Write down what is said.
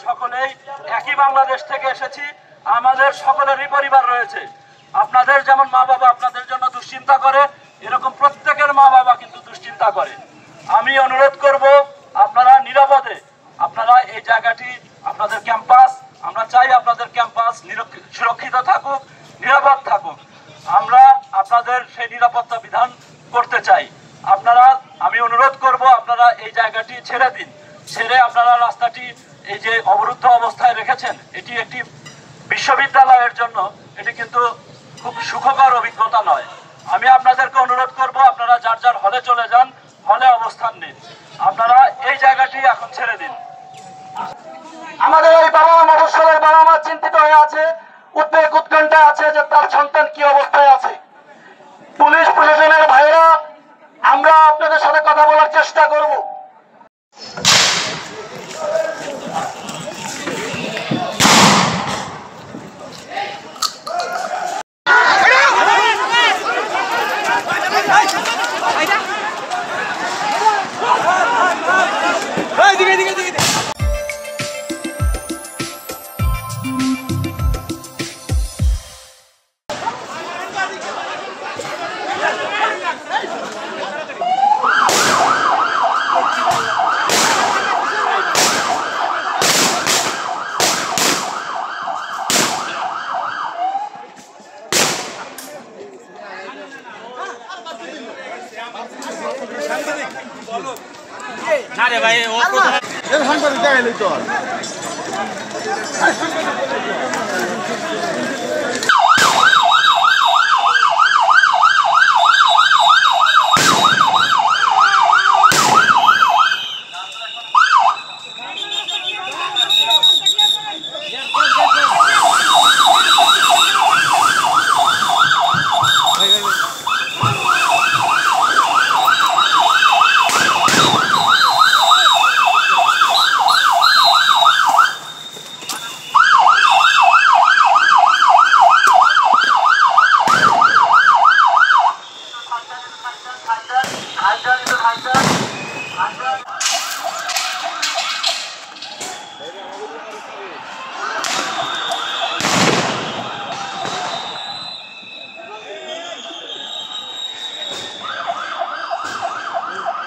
সকলেই একই বাংলাদেশ থেকে এসেছি, আমাদের সকলেরই পরিবার রয়েছে। আপনাদের যেমন মা বাবা আপনাদের জন্য দুশ্চিন্তা করে, এরকম প্রত্যেকের মা বাবা কিন্তু দুশ্চিন্তা করে। আমি অনুরোধ করব আপনারা নিরাপদে, আপনারা এই জায়গাটি আপনাদের ক্যাম্পাস, আমরা চাই আপনাদের ক্যাম্পাস সুরক্ষিত থাকুক, নিরাপদ থাকুক। আমরা আপনাদের সেই নিরাপত্তা বিধান করতে চাই। আমি অনুরোধ করব আপনারা এই জায়গাটি ছেড়ে দিন, ছেড়ে আপনারা রাস্তাটি এই যে অবরুদ্ধ অবস্থায় রেখেছেন, এটি একটি বিশ্ববিদ্যালয়ের জন্য এটি কিন্তু খুব সুখকর অভিজ্ঞতা নয়। আমি আপনাদেরকে অনুরোধ করব আপনারা যার যার হলে চলে যান, হলে অবস্থান নিন, আপনারা এই জায়গাটি এখন ছেড়ে দিন। আমাদের এই বাবা মা, মফস্বলের বাবা মা চিন্তিত হয়ে আছে, উদ্বেগ উৎকণ্ঠা আছে যে তার সন্তান কি অবস্থায় আছে। পুলিশ প্রশাসনের ভাইরা, আমরা আপনাদের সাথে কথা বলার চেষ্টা করব। না রে ভাই, ও সাংবাদিক দেখাইলি তো।